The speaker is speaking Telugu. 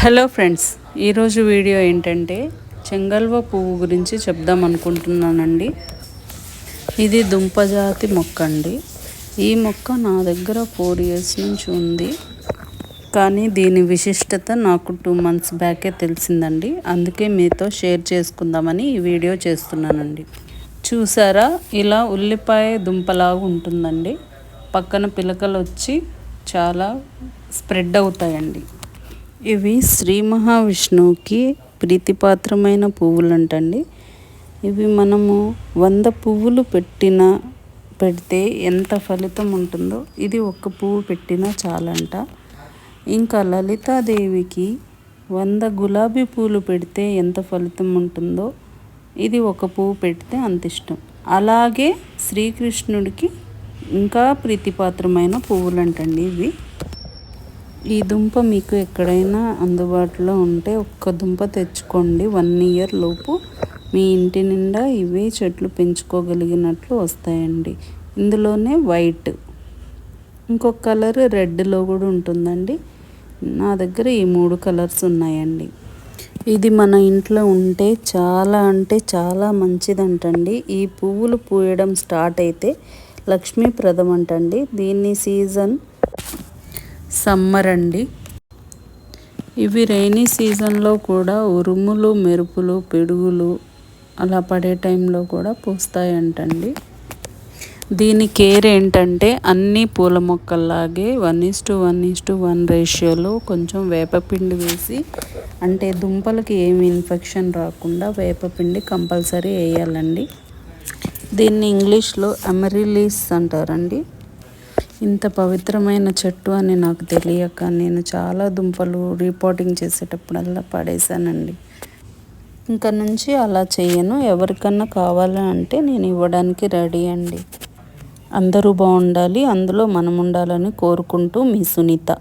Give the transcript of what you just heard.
హలో ఫ్రెండ్స్, ఈరోజు వీడియో ఏంటంటే చెంగల్వ పువ్వు గురించి చెప్దాం అనుకుంటున్నానండి. ఇది దుంపజాతి మొక్క అండి. ఈ మొక్క నా దగ్గర 4 years నుంచి ఉంది. కానీ దీని విశిష్టత నాకు 2 months బ్యాకే తెలిసిందండి. అందుకే మీతో షేర్ చేసుకుందామని ఈ వీడియో చేస్తున్నానండి. చూసారా, ఇలా ఉల్లిపాయ దుంపలాగా ఉంటుందండి. పక్కన పిలకలు వచ్చి చాలా స్ప్రెడ్ అవుతాయండి. ఇవి శ్రీ మహావిష్ణువుకి ప్రీతిపాత్రమైన పువ్వులంటండి. ఇవి మనము 100 పువ్వులు పెడితే ఎంత ఫలితం ఉంటుందో ఇది ఒక్క పువ్వు పెట్టినా చాలంట. ఇంకా లలితాదేవికి 100 గులాబీ పూలు పెడితే ఎంత ఫలితం ఉంటుందో ఇది ఒక పువ్వు పెడితే అంత ఇష్టం. అలాగే శ్రీకృష్ణుడికి ఇంకా ప్రీతిపాత్రమైన పువ్వులంటండి ఇవి. ఈ దుంప మీకు ఎక్కడైనా అందుబాటులో ఉంటే ఒక్క దుంప తెచ్చుకోండి. 1 year లోపు మీ ఇంటి నిండా ఇవే చెట్లు పెంచుకోగలిగినట్లు వస్తాయండి. ఇందులోనే వైట్, ఇంకొక కలర్ రెడ్లో కూడా ఉంటుందండి. నా దగ్గర ఈ 3 కలర్స్ ఉన్నాయండి. ఇది మన ఇంట్లో ఉంటే చాలా అంటే చాలా మంచిదంటండి. ఈ పువ్వులు పూయడం స్టార్ట్ అయితే లక్ష్మీప్రదం అంటండి. దీన్ని సీజన్ సమ్మర్ అండి. ఇవి రైనీ సీజన్లో కూడా ఉరుములు, మెరుపులు, పిడుగులు అలా పడే టైంలో కూడా పూస్తాయంటండి. దీని కేర్ ఏంటంటే అన్ని పూల మొక్కల్లాగే 1:1:1 రేషియోలో కొంచెం వేపపిండి వేసి, అంటే దుంపలకి ఏమి ఇన్ఫెక్షన్ రాకుండా వేపపిండి కంపల్సరీ వేయాలండి. దీన్ని ఇంగ్లీష్లో అమరిలీస్ అంటారండి. ఇంత పవిత్రమైన చెట్టు అని నాకు తెలియక నేను చాలా దుంపలు రిపోర్టింగ్ చేసేటప్పుడల్లా పడేశానండి. ఇంకా నుంచి అలా చేయను. ఎవరికన్నా కావాలంటే నేను ఇవ్వడానికి రెడీ అండి. అందరూ బాగుండాలి, అందులో మనం ఉండాలని కోరుకుంటూ మీ సునీత.